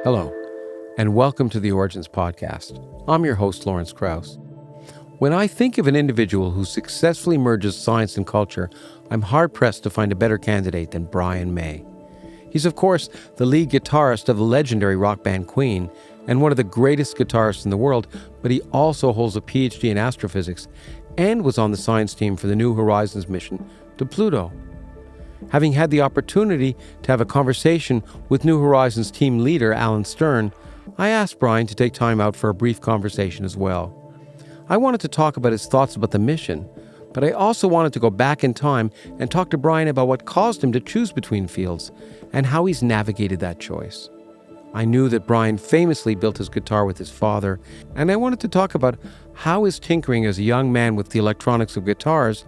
Hello, and welcome to the Origins Podcast. I'm your host, Lawrence Krauss. When I think of an individual who successfully merges science and culture, I'm hard-pressed to find a better candidate than Brian May. He's, of course, the lead guitarist of the legendary rock band Queen and one of the greatest guitarists in the world, but he also holds a PhD in astrophysics and was on the science team for the New Horizons mission to Pluto. Having had the opportunity to have a conversation with New Horizons team leader Alan Stern, I asked Brian to take time out for a brief conversation as well. I wanted to talk about his thoughts about the mission, but I also wanted to go back in time and talk to Brian about what caused him to choose between fields and how he's navigated that choice. I knew that Brian famously built his guitar with his father, and I wanted to talk about how his tinkering as a young man with the electronics of guitars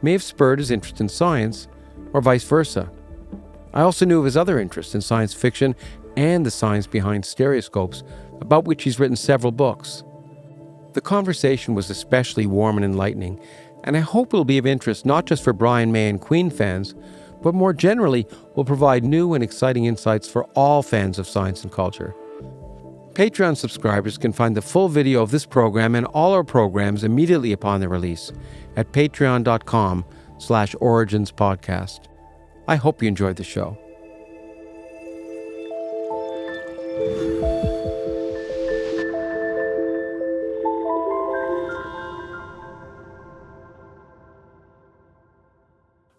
may have spurred his interest in science, or vice versa. I also knew of his other interests in science fiction and the science behind stereoscopes, about which he's written several books. The conversation was especially warm and enlightening, and I hope it will be of interest not just for Brian May and Queen fans, but more generally will provide new and exciting insights for all fans of science and culture. Patreon subscribers can find the full video of this program and all our programs immediately upon their release at patreon.com/originspodcast. I hope you enjoyed the show.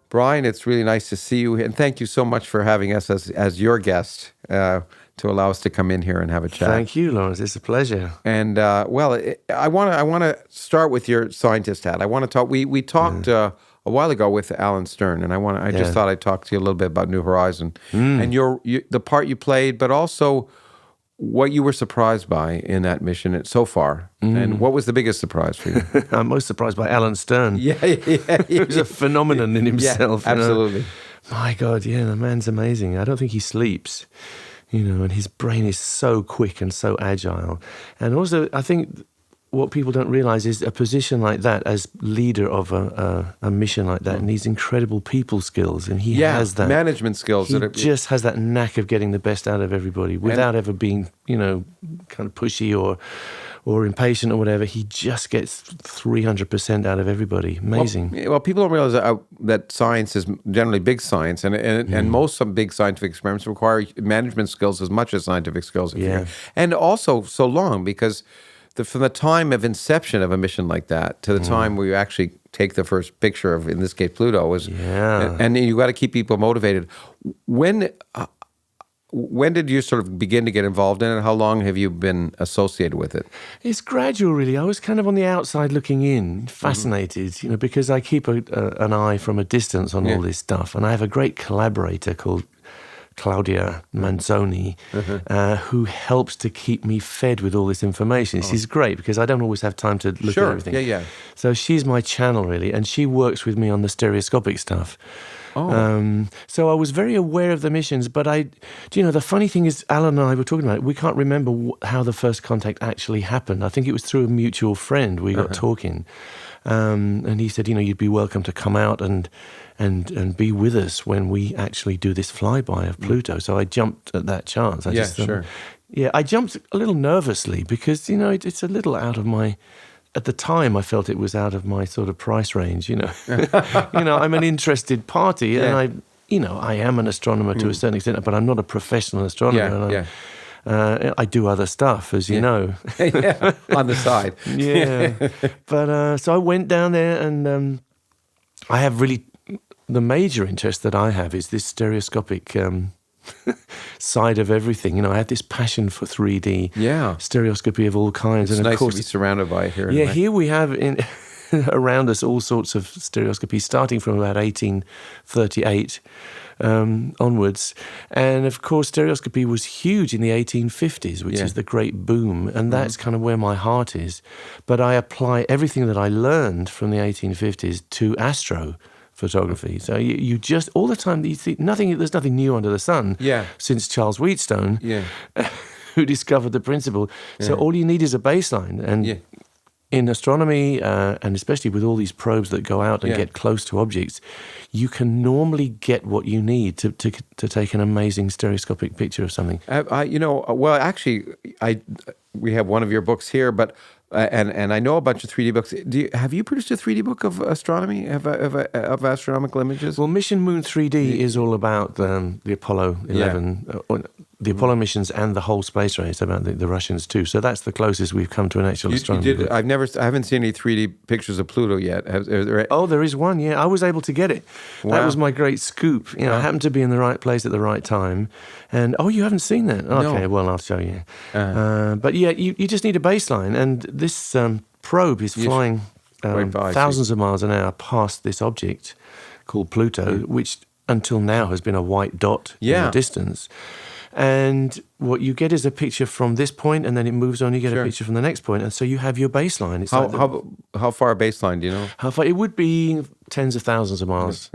Brian, it's really nice to see you, and thank you so much for having us as your guest to allow us to come in here and have a chat. Thank you, Lawrence. It's a pleasure. And I want to start with your scientist hat. I want to talk. We talked a while ago with Alan Stern, and I just thought I'd talk to you a little bit about New Horizon and the part you played, but also what you were surprised by in that mission so far. And what was the biggest surprise for you? I'm most surprised by Alan Stern. Yeah. He's a phenomenon in himself. Yeah, absolutely. My God, the man's amazing. I don't think he sleeps, and his brain is so quick and so agile. And also, I think what people don't realize is a position like that as leader of a mission like that needs incredible people skills, and he has that management skills. He just has that knack of getting the best out of everybody without ever being, kind of pushy or impatient or whatever. He just gets 300% out of everybody. Amazing. Well, people don't realize that science is generally big science, and most some big scientific experiments require management skills as much as scientific skills. And also so long, because from the time of inception of a mission like that to the time where you actually take the first picture of, in this case, Pluto, and you got to keep people motivated. When did you sort of begin to get involved in it? How long have you been associated with it? It's gradual, really. I was kind of on the outside looking in, fascinated, because I keep an eye from a distance on all this stuff. And I have a great collaborator called Claudia Manzoni, who helps to keep me fed with all this information. She's great because I don't always have time to look at everything. Yeah. So she's my channel, really, and she works with me on the stereoscopic stuff. So I was very aware of the missions, but the funny thing is, Alan and I were talking about it. We can't remember how the first contact actually happened. I think it was through a mutual friend. We got talking, and he said, you'd be welcome to come out and be with us when we actually do this flyby of Pluto. So I jumped at that chance. I jumped a little nervously because, it's a little out of my... At the time, I felt it was out of my sort of price range, I'm an interested party, and I am an astronomer to a certain extent, but I'm not a professional astronomer. I do other stuff, as you know. On the side. But so I went down there, and I have really... The major interest that I have is this stereoscopic side of everything. I have this passion for 3D stereoscopy of all kinds. It's and of nice course, to be surrounded by it here. Here we have around us all sorts of stereoscopy, starting from about 1838 onwards. And of course, stereoscopy was huge in the 1850s, which is the great boom. And that's kind of where my heart is. But I apply everything that I learned from the 1850s to astrophotography. So you just, all the time, you think there's nothing new under the sun since Charles Wheatstone, who discovered the principle. So all you need is a baseline. And in astronomy, and especially with all these probes that go out and get close to objects, you can normally get what you need to take an amazing stereoscopic picture of something. We have one of your books here, but and I know a bunch of 3D books. Have you produced a 3D book of astronomy, of astronomical images? Well, Mission Moon 3D is all about the Apollo 11, the Apollo missions, and the whole space race, about the Russians too. So that's the closest we've come to an actual astronomy book. I haven't seen any 3D pictures of Pluto yet. There is one. Yeah, I was able to get it. Wow. That was my great scoop. I happened to be in the right place at the right time. And you haven't seen that? Okay, no. Well, I'll show you. But yeah, you just need a baseline, and this probe is flying thousands of miles an hour past this object called Pluto, which until now has been a white dot in the distance. And what you get is a picture from this point, and then it moves on. You get a picture from the next point, and so you have your baseline. It's how far a baseline? Do you know? How far? It would be tens of thousands of miles.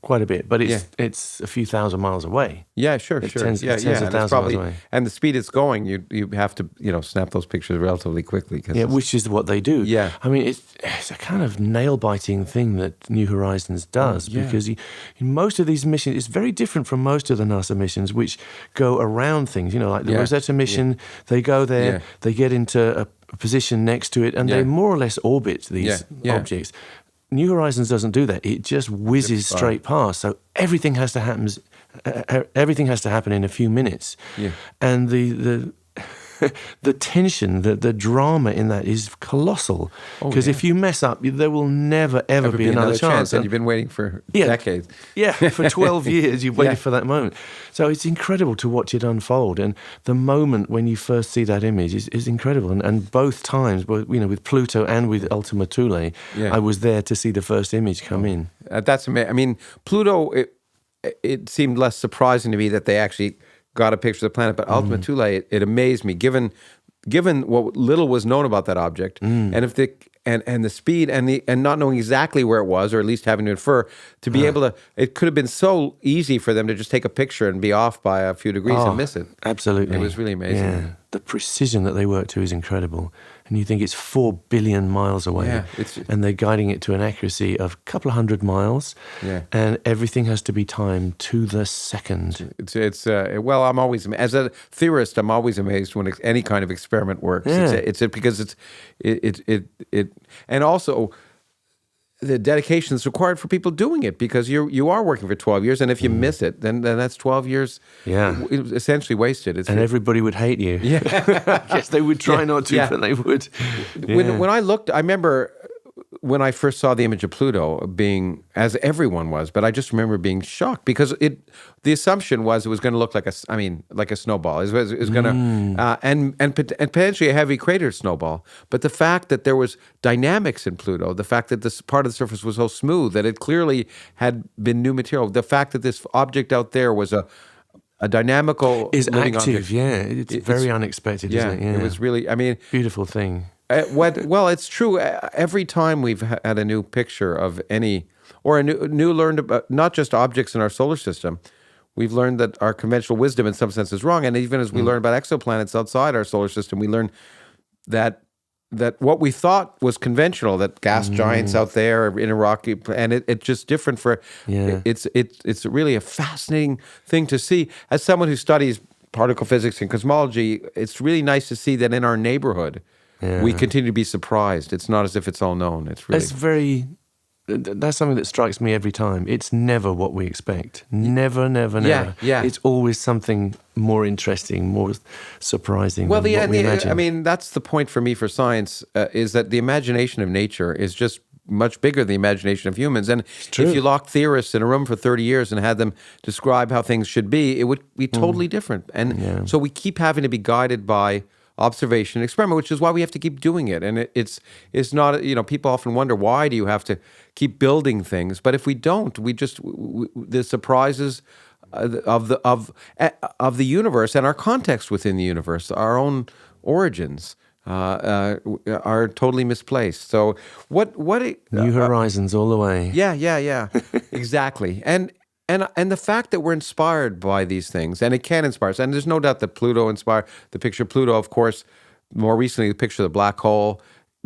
Quite a bit, but it's a few thousand miles away. Yeah, sure. Tens of thousands miles away. And the speed it's going, you have to snap those pictures relatively quickly. Which is what they do. Yeah. I mean, it's a kind of nail-biting thing that New Horizons does, because in most of these missions, it's very different from most of the NASA missions, which go around things. Like the Rosetta mission, they go there, they get into a position next to it, and they more or less orbit these objects. New Horizons doesn't do that. It just whizzes straight past. So everything has to happen in a few minutes. Yeah. And the tension, the drama in that is colossal. Because if you mess up, there will never, ever be another chance. And you've been waiting for decades. Yeah, for 12 years you've waited for that moment. So it's incredible to watch it unfold. And the moment when you first see that image is incredible. And both times, with Pluto and with Ultima Thule, I was there to see the first image come in. That's amazing. I mean, Pluto, it seemed less surprising to me that they actually got a picture of the planet, but Ultima Thule, it amazed me, given what little was known about that object, and if the speed and not knowing exactly where it was, or at least having to infer, to be able to, it could have been so easy for them to just take a picture and be off by a few degrees and miss it. Absolutely. It was really amazing. Yeah. The precision that they work to is incredible. And you think it's 4 billion miles away. And they're guiding it to an accuracy of a couple of hundred miles. Yeah. And everything has to be timed to the second. Well, I'm always, as a theorist, I'm always amazed when any kind of experiment works. Yeah. Because and also the dedication is required for people doing it, because you are working for 12 years, and if you miss it, then that's 12 years essentially wasted. Everybody would hate you. Yeah. I guess they would try not to, but they would. Yeah. When I looked, I remember when I first saw the image of Pluto being, as everyone was, but I just remember being shocked, because the assumption was it was going to look like a snowball. It was going to, and potentially a heavy crater snowball. But the fact that there was dynamics in Pluto, the fact that this part of the surface was so smooth that it clearly had been new material, the fact that this object out there was a dynamical living active object. Yeah, it's very unexpected, isn't it? Yeah, it was really, beautiful thing. Well, it's true. Every time we've had a new picture of any, or a new learned about, not just objects in our solar system, we've learned that our conventional wisdom in some sense is wrong. And even as we learn about exoplanets outside our solar system, we learn that what we thought was conventional, that gas giants out there in a rocky, and it's just different it's really a fascinating thing to see. As someone who studies particle physics and cosmology, it's really nice to see that in our neighborhood, we continue to be surprised. It's not as if it's all known. That's something that strikes me every time. It's never what we expect. Never. Yeah. It's always something more interesting, more surprising than what we imagine. That's the point for me for science, is that the imagination of nature is just much bigger than the imagination of humans. And if you locked theorists in a room for 30 years and had them describe how things should be, it would be totally different. And so we keep having to be guided by observation and experiment, which is why we have to keep doing it. And it's not, people often wonder, why do you have to keep building things? But if we don't, the surprises of the universe and our context within the universe, our own origins, are totally misplaced. So New Horizons all the way. Yeah. Exactly. And the fact that we're inspired by these things, and it can inspire us, and there's no doubt that Pluto inspired, the picture of Pluto, of course, more recently the picture of the black hole,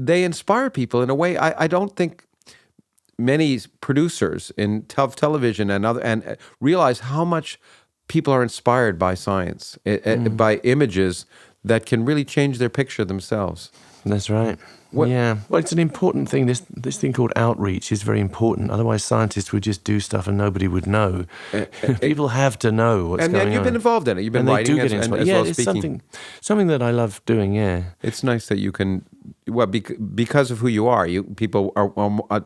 they inspire people in a way I don't think many producers in television and other and realize how much people are inspired by science, by images that can really change their picture themselves. That's right. Yeah. Well, it's an important thing. This thing called outreach is very important. Otherwise, scientists would just do stuff and nobody would know. People have to know what's going on. And you've been involved in it. You've been writing as well as speaking. Something that I love doing, yeah. It's nice that you can, because of who you are, people are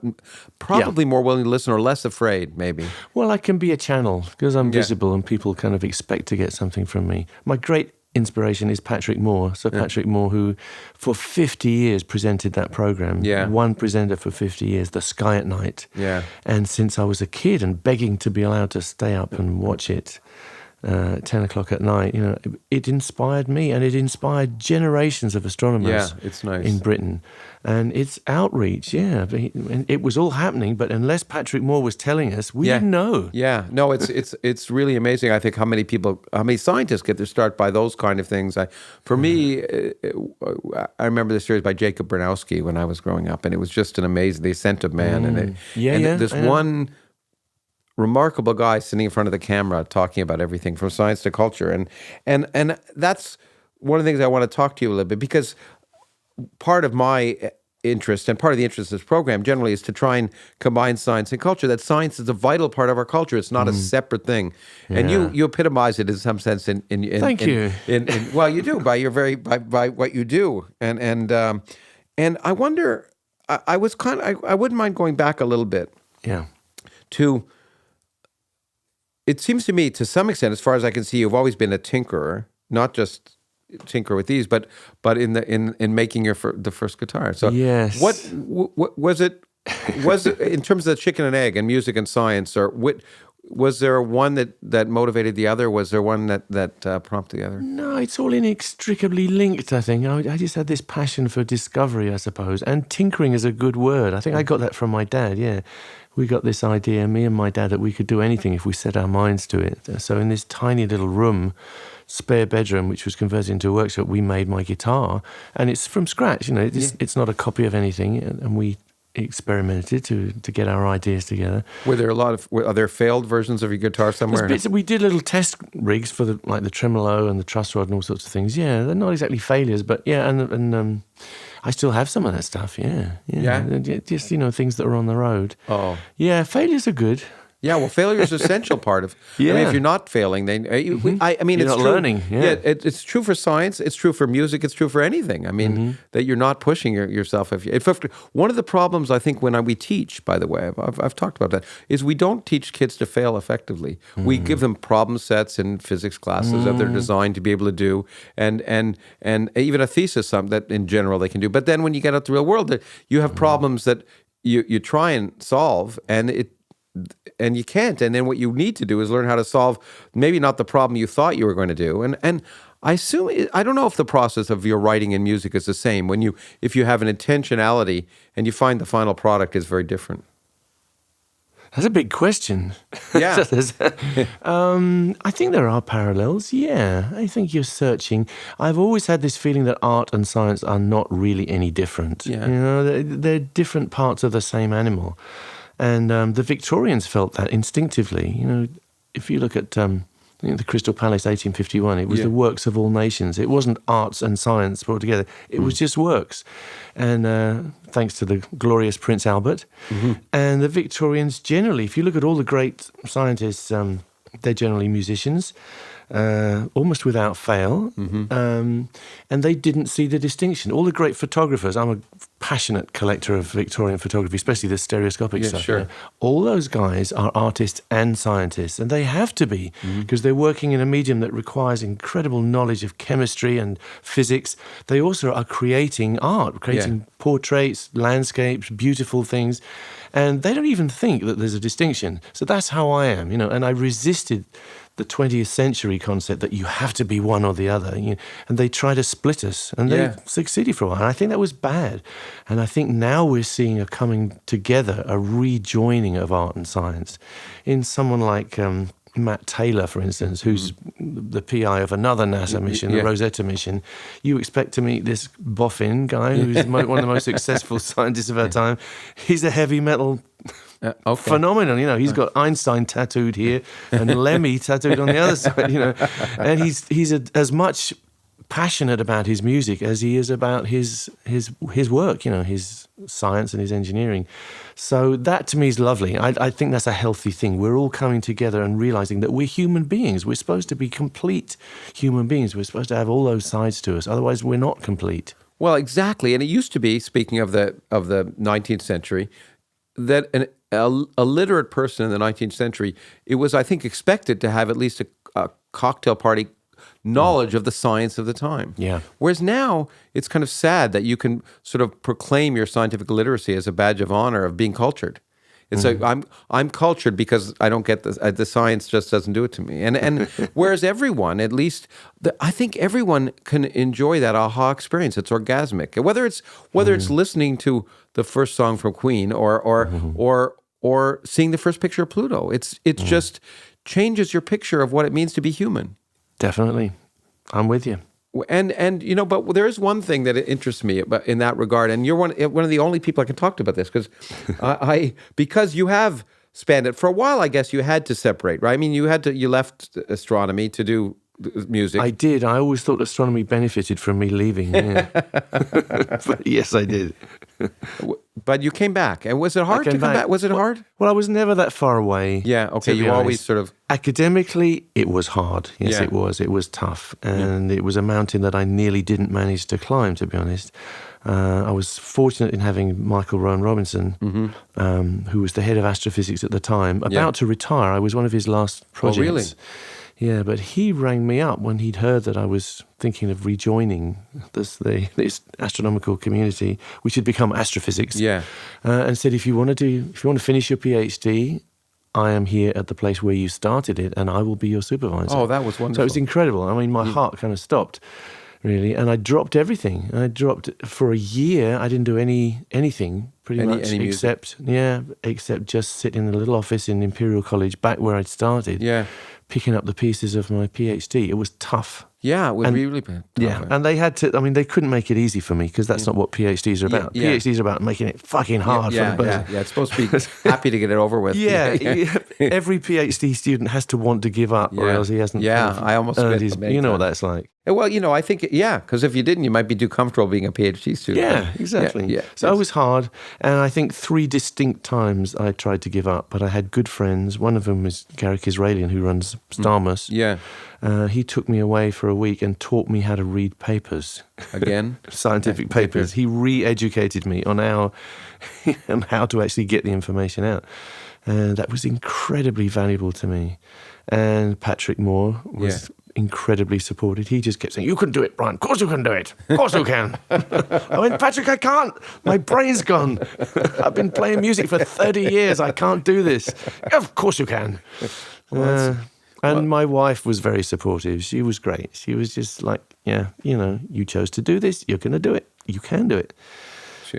probably more willing to listen or less afraid, maybe. Well, I can be a channel because I'm visible and people kind of expect to get something from me. My great inspiration is Patrick Moore. So Patrick Moore, who for 50 years presented that program. Yeah. One presenter for 50 years, The Sky at Night. Yeah. And since I was a kid and begging to be allowed to stay up and watch it at 10 o'clock at night, it inspired me and it inspired generations of astronomers it's nice. in Britain. And it's outreach, and it was all happening, but unless Patrick Moore was telling us, we didn't know. Yeah, no, it's really amazing. I think how many scientists get their start by those kind of things. For me, I remember the series by Jacob Bronowski when I was growing up, and it was just an amazing, The Ascent of Man. And this one remarkable guy sitting in front of the camera talking about everything from science to culture. And that's one of the things I want to talk to you a little bit, because part of my interest and part of the interest of this program generally is to try and combine science and culture, that science is a vital part of our culture. It's not a separate thing. Yeah. And you epitomize it in some sense in Thank you. Well, you do by what you do. And I wonder, I wouldn't mind going back a little bit. Yeah. It seems to me, to some extent, as far as I can see, you've always been a tinkerer, not just tinker with these, but in making the first guitar. So yes. What was it? Was it in terms of the chicken and egg and music and science, or was there one that motivated the other? Was there one that prompted the other? No, it's all inextricably linked, I think. I just had this passion for discovery, I suppose, and tinkering is a good word. I think I got that from my dad. Yeah. We got this idea, me and my dad, that we could do anything if we set our minds to it. So in this tiny little room, spare bedroom, which was converted into a workshop, we made my guitar, and it's from scratch. It's not a copy of anything, and we experimented to get our ideas together. Are there failed versions of your guitar somewhere? We did little test rigs for the tremolo and the truss rod and all sorts of things. Yeah, they're not exactly failures, but and I still have some of that stuff. Yeah. Just things that are on the road. Oh, yeah, failures are good. Yeah, well, failure is an essential part of. Yeah. I mean, if you're not failing, then you're it's not true. learning. Yeah, it's true for science. It's true for music. It's true for anything. I mean, that you're not pushing yourself. One of the problems I think when we teach, by the way, I've talked about that, is we don't teach kids to fail effectively. We give them problem sets in physics classes that they're designed to be able to do, and even a thesis that in general they can do. But then when you get out to the real world, you have problems that you try and solve, and you can't. And then what you need to do is learn how to solve maybe not the problem you thought you were going to do. And I assume, I don't know if the process of your writing and music is the same if you have an intentionality and you find the final product is very different. That's a big question. Yeah. I think there are parallels. Yeah, I think you're searching. I've always had this feeling that art and science are not really any different. Yeah. They're different parts of the same animal. And the Victorians felt that instinctively. If you look at the Crystal Palace, 1851, it was the works of all nations. It wasn't arts and science brought together. It was just works. And thanks to the glorious Prince Albert. And the Victorians generally, if you look at all the great scientists, they're generally musicians. Almost without fail, and they didn't see the distinction. All the great photographers, I'm a passionate collector of Victorian photography, especially the stereoscopic stuff. Sure. Yeah. All those guys are artists and scientists, and they have to be, because they're working in a medium that requires incredible knowledge of chemistry and physics. They also are creating art, creating portraits, landscapes, beautiful things, and they don't even think that there's a distinction. So that's how I am, and I resisted the 20th century concept that you have to be one or the other. And they try to split us, and they succeeded for a while. And I think that was bad. And I think now we're seeing a coming together, a rejoining of art and science in someone like Matt Taylor, for instance, who's the PI of another NASA mission, the Rosetta mission. You expect to meet this boffin guy who's one of the most successful scientists of our time. He's a heavy metal phenomenon. He's got Einstein tattooed here and Lemmy tattooed on the other side. And he's as much passionate about his music as he is about his work, his science and his engineering. So that to me is lovely. I think that's a healthy thing. We're all coming together and realizing that we're human beings. We're supposed to be complete human beings. We're supposed to have all those sides to us. Otherwise, we're not complete. Well, exactly. And it used to be, speaking of the 19th century, that a literate person in the 19th century, it was, I think, expected to have at least a cocktail party knowledge of the science of the time. Yeah. Whereas now, it's kind of sad that you can sort of proclaim your scientific literacy as a badge of honor of being cultured. It's like, I'm cultured because I don't get the science just doesn't do it to me. And whereas everyone, at least, I think everyone can enjoy that aha experience. It's orgasmic. Whether it's listening to the first song from Queen or seeing the first picture of Pluto. It's just changes your picture of what it means to be human. Definitely. I'm with you. And but there is one thing that interests me in that regard, and you're one of the only people I can talk to about this, because you have spanned it for a while. I guess you had to separate, right? I mean, you left astronomy to do music. I did. I always thought astronomy benefited from me leaving. Yeah. But yes, I did. But you came back, and was it hard to come back? Was it hard? Well, I was never that far away. Yeah. Okay. You always sort of academically, it was hard. Yes, it was. It was tough, and it was a mountain that I nearly didn't manage to climb. To be honest, I was fortunate in having Michael Rowan Robinson, who was the head of astrophysics at the time, about to retire. I was one of his last projects. Oh, really? Yeah, but he rang me up when he'd heard that I was thinking of rejoining this astronomical community, which had become astrophysics. Yeah, and said, if you want to finish your PhD, I am here at the place where you started it, and I will be your supervisor. Oh, that was wonderful. So it was incredible. I mean, my heart kind of stopped, really, and I dropped everything. I dropped for a year. I didn't do anything pretty much except just sit in a little office in Imperial College, back where I'd started. Yeah. Picking up the pieces of my PhD. It was tough. Yeah, it was really bad. Yeah, and they had to, they couldn't make it easy for me because that's not what PhDs are about. Yeah. PhDs are about making it fucking hard for the person. Yeah, it's supposed to be happy to get it over with. Every PhD student has to want to give up or else he hasn't I almost earned his, you know what that's like. Well, I think, because if you didn't, you might be too comfortable being a PhD student. Yeah, exactly. Yeah. So it was hard, and I think 3 distinct times I tried to give up, but I had good friends. One of them was Garrick Israelian, who runs Starmus. Yeah. He took me away for a week and taught me how to read papers. Again? Scientific papers. He re-educated me on how to actually get the information out. And that was incredibly valuable to me. And Patrick Moore was incredibly supported. He just kept saying, "You can do it, Brian. Of course you can do it. Of course you can." I went, "Patrick, I can't. My brain's gone. I've been playing music for 30 years. I can't do this." "Of course you can." And my wife was very supportive. She was great. She was just like, you chose to do this. You're going to do it. You can do it.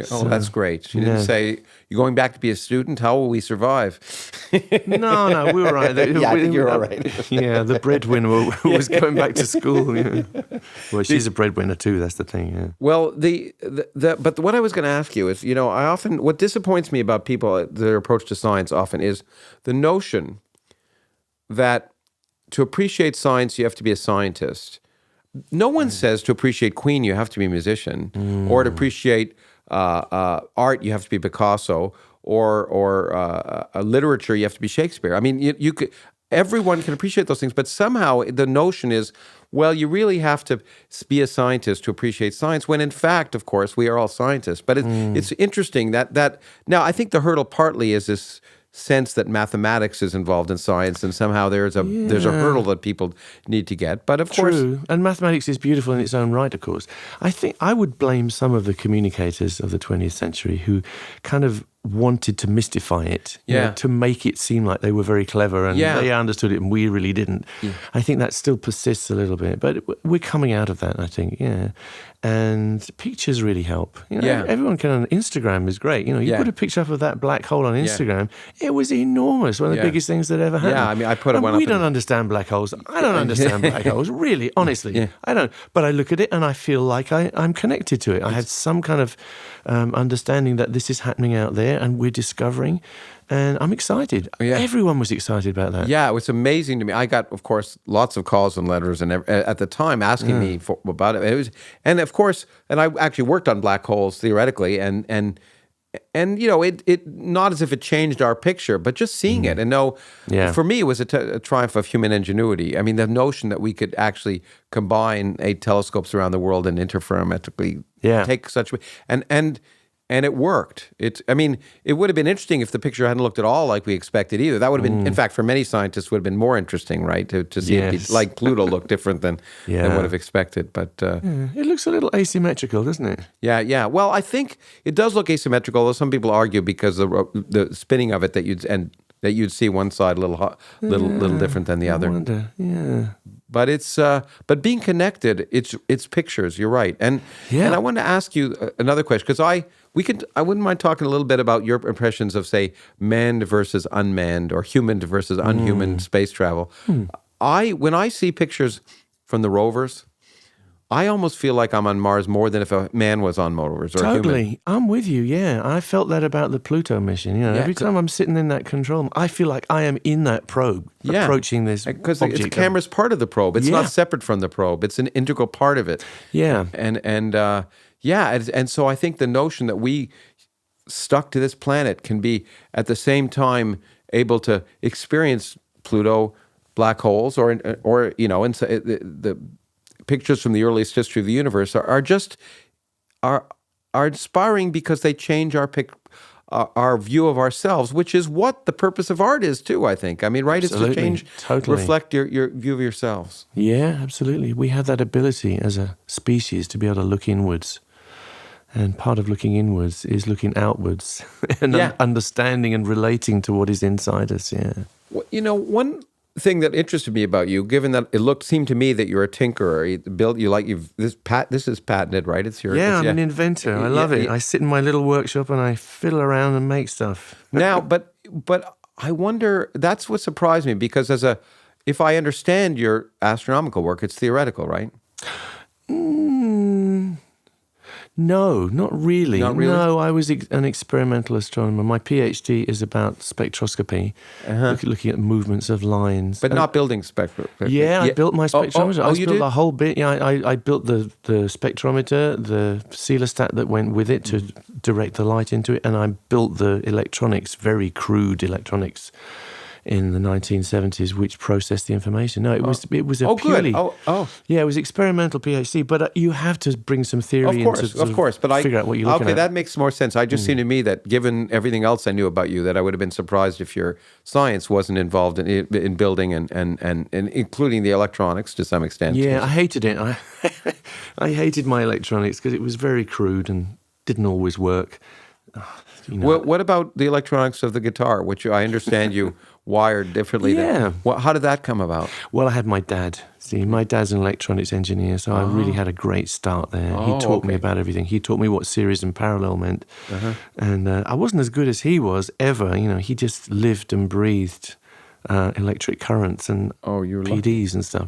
That's great. She didn't say, "You're going back to be a student? How will we survive?" No, we were all right. I think you're all right. Yeah, the breadwinner was going back to school. Yeah. Well, she's a breadwinner too, that's the thing. Yeah. Well, but what I was going to ask you is, what disappoints me about people, their approach to science often is the notion that to appreciate science, you have to be a scientist. No one says to appreciate Queen, you have to be a musician, or to appreciate art, you have to be Picasso, or literature, you have to be Shakespeare. I mean, you could, everyone can appreciate those things, but somehow the notion is, well, you really have to be a scientist to appreciate science, when in fact, of course, we are all scientists. But it's interesting that now I think the hurdle partly is this sense that mathematics is involved in science, and somehow there's a hurdle that people need to get. But of course, and mathematics is beautiful in its own right, of course. I think I would blame some of the communicators of the 20th century who kind of wanted to mystify it, you know, to make it seem like they were very clever and they understood it and we really didn't. Yeah. I think that still persists a little bit, but we're coming out of that, I think, And pictures really help. You know, everyone can. Instagram is great. You know, you put a picture up of that black hole on Instagram. It was enormous. One of the biggest things that ever happened. Yeah, I mean, I put one up. We don't understand black holes. I don't understand black holes, really, honestly. I don't. But I look at it and I feel like I'm connected to it. I have some kind of understanding that this is happening out there and we're discovering. And I'm excited. Everyone was excited about that. Yeah, it was amazing to me. I got, of course, lots of calls and letters and at the time asking me about it. It was, and of course, and I actually worked on black holes theoretically, and you know, it not as if it changed our picture, but just seeing it and for me, it was a triumph of human ingenuity. I mean, the notion that we could actually combine 8 telescopes around the world and interferometrically take such and it worked. I mean, it would have been interesting if the picture hadn't looked at all like we expected either. That would have been, in fact, for many scientists, would have been more interesting, right? To see it be, like Pluto look different than would have expected. But it looks a little asymmetrical, doesn't it? Yeah. Well, I think it does look asymmetrical, although some people argue because the spinning of it that you'd see one side a little different than the other. I wonder. Yeah. But it's but being connected, it's pictures. You're right, and I want to ask you another question because I wouldn't mind talking a little bit about your impressions of, say, manned versus unmanned or human versus unhuman space travel. When I see pictures from the rovers, I almost feel like I'm on Mars more than if a man was on Mars or totally. a human. I'm with you, I felt that about the Pluto mission. You know, every time I'm sitting in that control room, I feel like I am in that probe approaching this object. Because the camera's part of the probe. It's not separate from the probe. It's an integral part of it. Yeah. And so I think the notion that we stuck to this planet can be at the same time able to experience Pluto, black holes, or you know, and the pictures from the earliest history of the universe are inspiring because they change our view of ourselves, which is what the purpose of art is too, I think. I mean, right? Absolutely. It's to reflect your view of yourselves. Yeah, absolutely. We have that ability as a species to be able to look inwards. And part of looking inwards is looking outwards and understanding and relating to what is inside us, Well, you know, one thing that interested me about you, given that seemed to me that you're a tinkerer, this is patented, right? It's your I'm an inventor. I love it. I sit in my little workshop and I fiddle around and make stuff. Now, but I wonder, that's what surprised me because if I understand your astronomical work, it's theoretical, right? No, not really. Not really? No, I was an experimental astronomer. My PhD is about spectroscopy, looking at movements of lines. But not building spectrometry. Yeah, I built my spectrometer. I you built did? the whole bit. Yeah, I built the spectrometer, the coelostat that went with it to direct the light into it, and I built the electronics, very crude electronics, in the 1970s, which processed the information. No, it was a purely... Yeah, it was experimental PhD, but you have to bring some theory in to figure out what you're looking at. Okay, that makes more sense. I just seemed to me that given everything else I knew about you, that I would have been surprised if your science wasn't involved in building and including the electronics to some extent. Yeah, I hated it. I hated my electronics because it was very crude and didn't always work. You know. Well, what about the electronics of the guitar, which I understand you wired differently? Yeah. How did that come about? Well, I had my dad. See, my dad's an electronics engineer, so I really had a great start there. He taught me about everything. He taught me what series and parallel meant. And I wasn't as good as he was ever. You know, he just lived and breathed electric currents and PDs and stuff,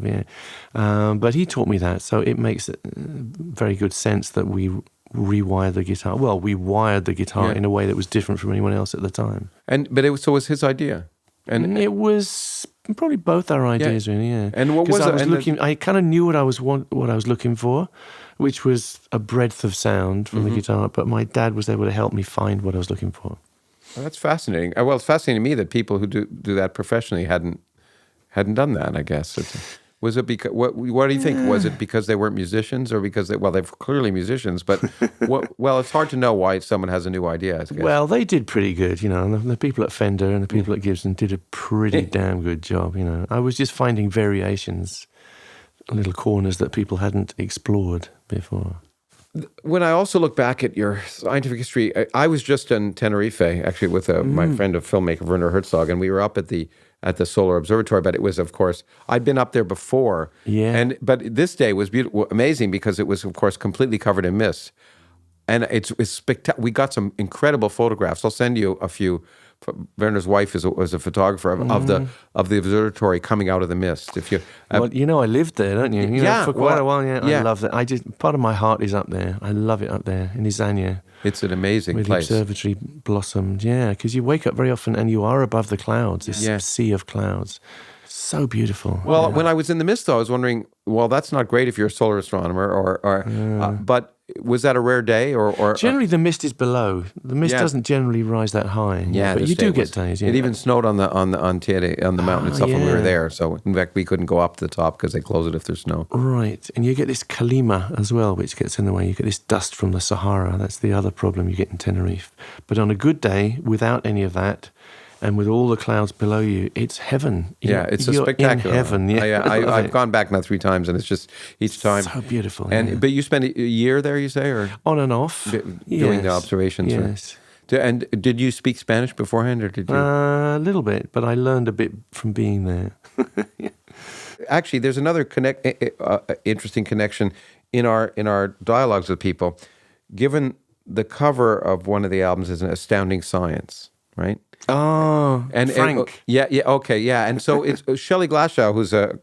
but he taught me that, so it makes very good sense that we rewire the guitar. Well, we wired the guitar in a way that was different from anyone else at the time. But it was his idea, and it was probably both our ideas, really. Yeah. And what was it? I kind of knew what I was looking for, which was a breadth of sound from the guitar. But my dad was able to help me find what I was looking for. Well, that's fascinating. Well, it's fascinating to me that people who do that professionally hadn't done that. I guess. Was it because what do you think? Was it because they weren't musicians, or because they're clearly musicians? But it's hard to know why someone has a new idea. I guess. Well, they did pretty good, you know. And the people at Fender and the people at Gibson did a pretty damn good job, you know. I was just finding variations, little corners that people hadn't explored before. When I also look back at your scientific history, I was just in Tenerife, actually, with my friend, a filmmaker, Werner Herzog, and we were up at the Solar Observatory. But it was, of course, I'd been up there before. Yeah. But this day was beautiful, amazing, because it was, of course, completely covered in mist. And it's spectacular. We got some incredible photographs. I'll send you a few. Werner's wife was a photographer of the observatory coming out of the mist. If you, well, I lived there, don't you? For quite a while. Yeah, I love that. Part of my heart is up there. I love it up there in Izania. It's an amazing place. Where the observatory blossomed. Yeah, because you wake up very often and you are above the clouds. This sea of clouds. So beautiful. Well, when I was in the mist, though, I was wondering, well, that's not great if you're a solar astronomer, but was that a rare day, or generally the mist is below. The mist doesn't generally rise that high. Yeah, but you do get days. Yeah. It even snowed on the mountain and stuff when we were there. So in fact, we couldn't go up to the top because they close it if there's snow. Right, and you get this kalima as well, which gets in the way. You get this dust from the Sahara. That's the other problem you get in Tenerife. But on a good day, without any of that, and with all the clouds below you, it's heaven. It's You're a spectacular. In heaven. Yeah, I've gone back now 3 times, and it's just each time so beautiful. But you spent a year there, you say, or on and off, doing the observations. Yes. And did you speak Spanish beforehand, or did you? A little bit, but I learned a bit from being there. Actually, there's another interesting connection in our dialogues with people. Given the cover of one of the albums is an Astounding Science, right? Oh, and Frank. And so it's Shelley Glashow, who's a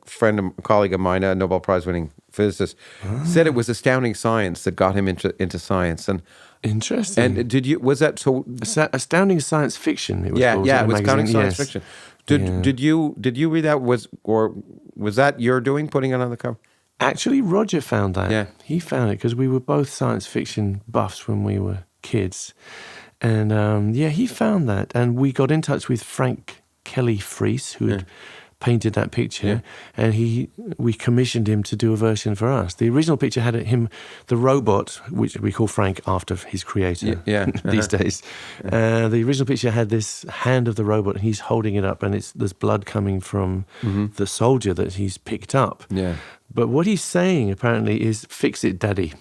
colleague of mine, a Nobel Prize-winning physicist, said it was Astounding Science that got him into science. And interesting. And was that so? Astounding Science Fiction. It was called, it was Astounding Science Fiction. Did you read that? Was that your doing, putting it on the cover? Actually, Roger found that. Yeah, he found it because we were both science fiction buffs when we were kids. And he found that, and we got in touch with Frank Kelly Fries, who had painted that picture, and we commissioned him to do a version for us. The original picture had him, the robot, which we call Frank after his creator these days. The original picture had this hand of the robot, and he's holding it up, and there's blood coming from the soldier that he's picked up. Yeah. But what he's saying, apparently, is, "Fix it, Daddy."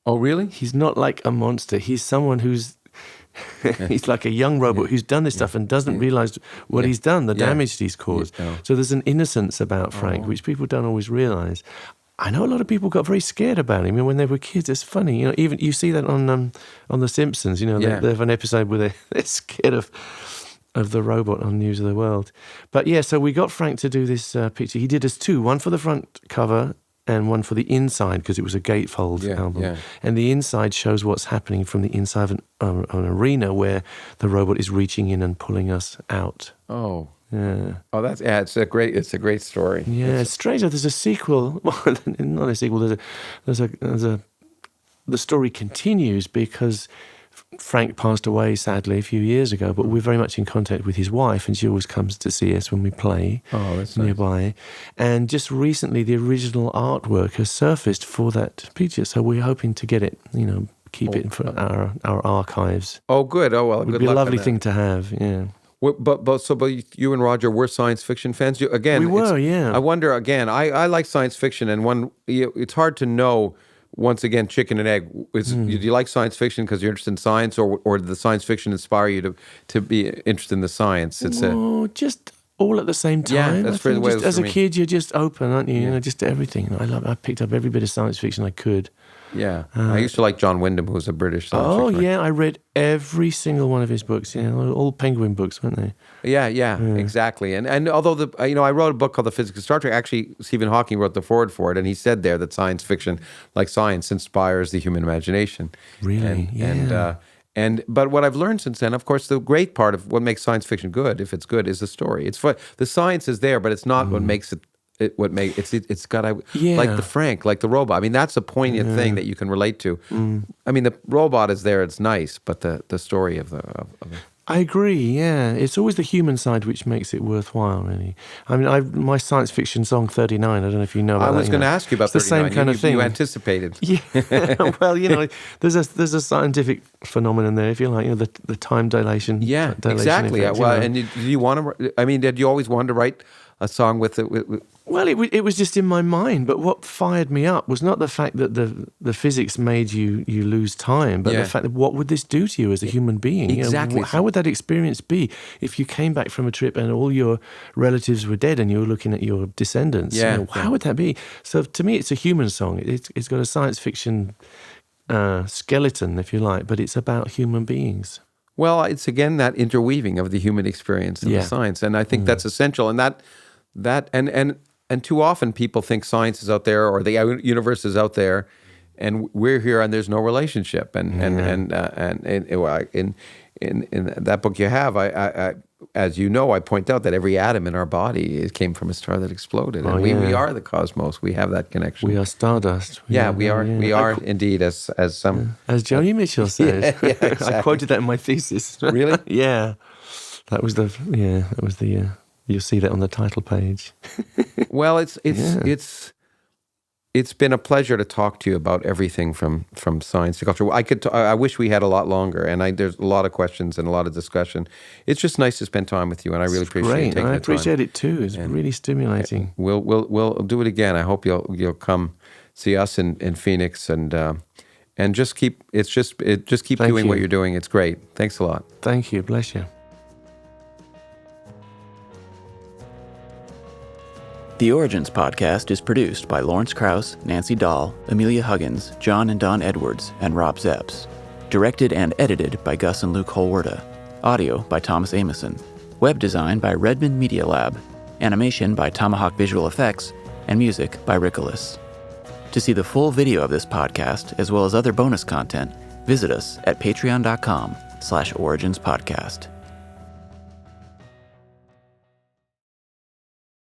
Oh, really? He's not like a monster. He's someone who's... he's like a young robot who's done this stuff and doesn't realize what he's done, the damage he's caused. So there's an innocence about Frank, which people don't always realize. I know a lot of people got very scared about him when they were kids. It's funny, even you see that on The Simpsons. They have an episode where they're scared of the robot on News of the World. But so we got Frank to do this picture. He did us 2, one for the front cover and one for the inside, because it was a gatefold album. Yeah. And the inside shows what's happening from the inside of an arena where the robot is reaching in and pulling us out. Oh. Yeah. Oh, it's a great story. Yeah, it's strange that there's a sequel. Well, not a sequel. The story continues because Frank passed away, sadly, a few years ago, but we're very much in contact with his wife, and she always comes to see us when we play nearby. Nice. And just recently, the original artwork has surfaced for that picture, so we're hoping to get it, keep it for our archives. Oh, good. Oh, well, good luck. It would be a lovely thing to have, yeah. But you and Roger were science fiction fans? We were, yeah. I wonder, again, I like science fiction, and it's hard to know. Once again, chicken and egg. Do you like science fiction because you're interested in science, or did the science fiction inspire you to be interested in the science? Just all at the same time. Yeah, that's the way. As a kid, you're just open, aren't you? Just to everything. I picked up every bit of science fiction I could. Yeah, I used to like John Wyndham, who was a British science fiction writer. I read every single one of his books. All Penguin books, weren't they? Yeah, exactly. And although I wrote a book called The Physicist of Star Trek. Actually, Stephen Hawking wrote the foreword for it, and he said there that science fiction, like science, inspires the human imagination. Really? But what I've learned since then, of course, the great part of what makes science fiction good, if it's good, is the story. It's the science is there, but it's not what makes it. It's got like the Frank, like the robot. I mean, that's a poignant thing that you can relate to. I mean, the robot is there; it's nice, but the story of the. I agree. Yeah, it's always the human side which makes it worthwhile. Really, I mean, my science fiction song 39. I don't know if you know about that. I was going to ask you about 39. It's the same kind of thing. You anticipated. Yeah. Well, there's a scientific phenomenon there, if you like. The time dilation. Yeah, exactly. Effect, and did you want to? I mean, did you always want to write a song with Well, it was just in my mind, but what fired me up was not the fact that the physics made you lose time, but the fact that what would this do to you as a human being? Exactly. You know, how would that experience be if you came back from a trip and all your relatives were dead and you were looking at your descendants? Yeah. You know, how would that be? So to me, it's a human song. It's got a science fiction skeleton, if you like, but it's about human beings. Well, it's again that interweaving of the human experience and the science, and I think that's essential. And and too often people think science is out there or the universe is out there, and we're here and there's no relationship. And in that book you have, I as you know, I point out that every atom in our body came from a star that exploded, and we are the cosmos. We have that connection. We are stardust. We are indeed, as some as Joni Mitchell says. Exactly. I quoted that in my thesis. Really? Yeah, that was the you'll see that on the title page. Well, it's been a pleasure to talk to you about everything from science to culture. I wish we had a lot longer, and there's a lot of questions and a lot of discussion. It's just nice to spend time with you, and I really appreciate taking the time. I appreciate it too. It's really stimulating. We'll do it again. I hope you'll come see us in Phoenix, and just keep doing what you're doing. It's great. Thanks a lot. Thank you. Bless you. The Origins podcast is produced by Lawrence Krauss, Nancy Dahl, Amelia Huggins, John and Don Edwards, and Rob Zepps. Directed and edited by Gus and Luke Holwerda. Audio by Thomas Amison. Web design by Redmond Media Lab. Animation by Tomahawk Visual Effects. And music by Rickolas. To see the full video of this podcast, as well as other bonus content, visit us at patreon.com/originspodcast.